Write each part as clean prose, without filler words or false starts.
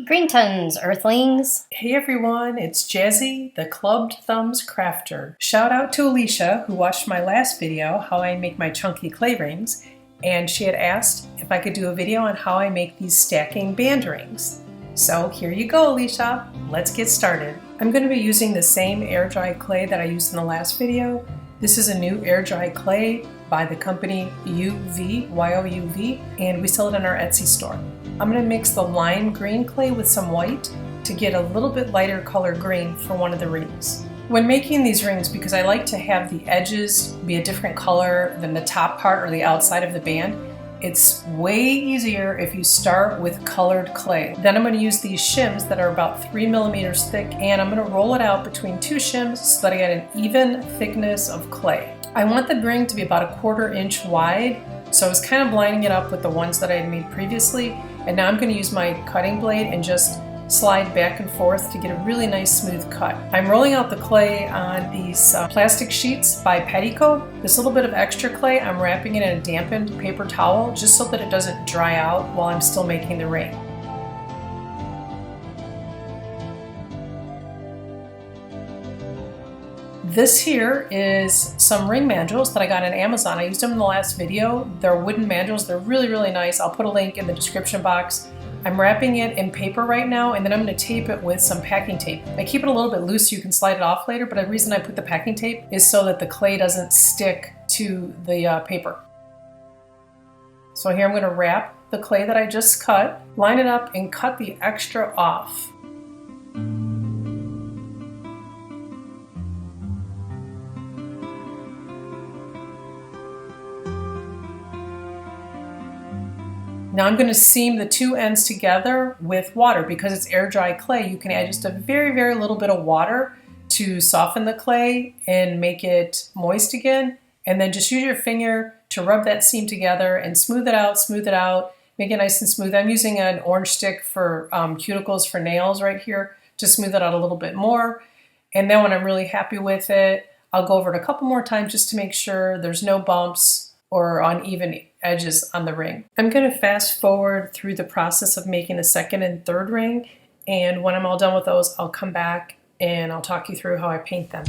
Greenttons, Earthlings! Hey everyone, it's Jazzy, the Clubbed Thumbs Crafter. Shout out to Alicia, who watched my last video, how I make my chunky clay rings, and she had asked if I could do a video on how I make these stacking band rings. So here you go, Alicia, let's get started. I'm going to be using the same air dry clay that I used in the last video. This is a new air dry clay by the company YouV, Y-O-U-V, and we sell it in our Etsy store. I'm going to mix the lime green clay with some white to get a little bit lighter color green for one of the rings. When making these rings, because I like to have the edges be a different color than the top part or the outside of the band, it's way easier if you start with colored clay. Then I'm going to use these shims that are about 3 millimeters thick, and I'm going to roll it out between two shims so that I get an even thickness of clay. I want the ring to be about 1/4 inch wide, so I was kind of lining it up with the ones that I had made previously, and now I'm going to use my cutting blade and just slide back and forth to get a really nice smooth cut. I'm rolling out the clay on these plastic sheets by Padico. This little bit of extra clay, I'm wrapping it in a dampened paper towel just so that it doesn't dry out while I'm still making the ring. This here is some ring mandrels that I got on Amazon. I used them in the last video. They're wooden mandrels. They're really, really nice. I'll put a link in the description box. I'm wrapping it in paper right now, and then I'm going to tape it with some packing tape. I keep it a little bit loose so you can slide it off later, but the reason I put the packing tape is so that the clay doesn't stick to the paper. So here I'm going to wrap the clay that I just cut, line it up, and cut the extra off. Now I'm going to seam the two ends together with water. Because it's air dry clay, you can add just a very, very little bit of water to soften the clay and make it moist again. And then just use your finger to rub that seam together and smooth it out, make it nice and smooth. I'm using an orange stick for cuticles for nails right here to smooth it out a little bit more. And then when I'm really happy with it, I'll go over it a couple more times just to make sure there's no bumps or uneven edges on the ring. I'm going to fast forward through the process of making the second and third ring, and when I'm all done with those, I'll come back and I'll talk you through how I paint them.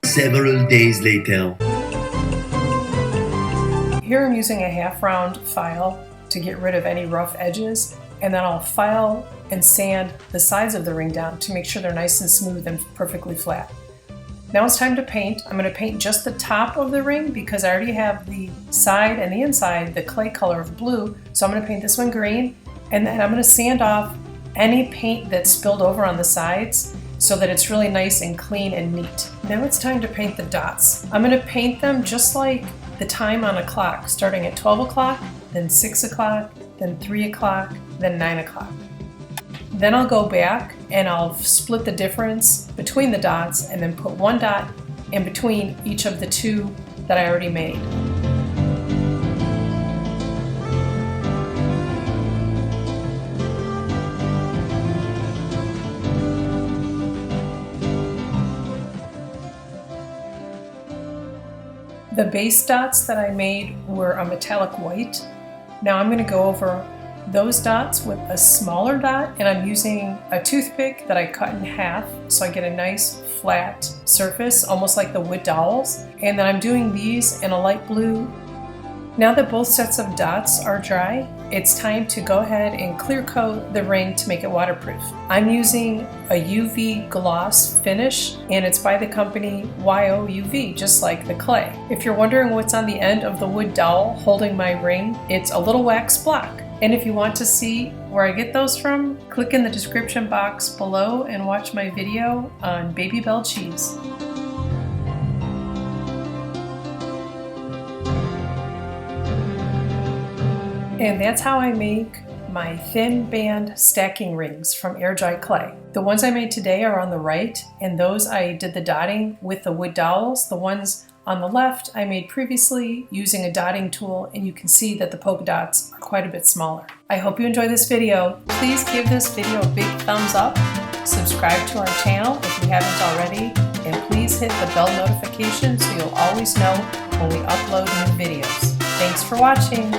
Several days later. Here I'm using a half round file to get rid of any rough edges, and then I'll file and sand the sides of the ring down to make sure they're nice and smooth and perfectly flat. Now it's time to paint. I'm going to paint just the top of the ring because I already have the side and the inside the clay color of blue, so I'm going to paint this one green, and then I'm going to sand off any paint that's spilled over on the sides so that it's really nice and clean and neat. Now it's time to paint the dots. I'm going to paint them just like the time on a clock, starting at 12 o'clock, then 6 o'clock, then 3 o'clock, then 9 o'clock. Then I'll go back and I'll split the difference between the dots and then put one dot in between each of the two that I already made. The base dots that I made were a metallic white. Now I'm going to go over those dots with a smaller dot, and I'm using a toothpick that I cut in half so I get a nice flat surface, almost like the wood dowels. And then I'm doing these in a light blue Now that both sets of dots are dry, it's time to go ahead and clear coat the ring to make it waterproof. I'm using a UV gloss finish, and it's by the company YouV, just like the clay. If you're wondering what's on the end of the wood dowel holding my ring, it's a little wax block. And if you want to see where I get those from, click in the description box below and watch my video on Baby Bell cheese. And that's how I make my thin band stacking rings from air dry clay. The ones I made today are on the right, and those I did the dotting with the wood dowels. The ones on the left I made previously using a dotting tool, and you can see that the polka dots are quite a bit smaller. I hope you enjoy this video. Please give this video a big thumbs up, subscribe to our channel if you haven't already, and please hit the bell notification so you'll always know when we upload new videos. Thanks for watching.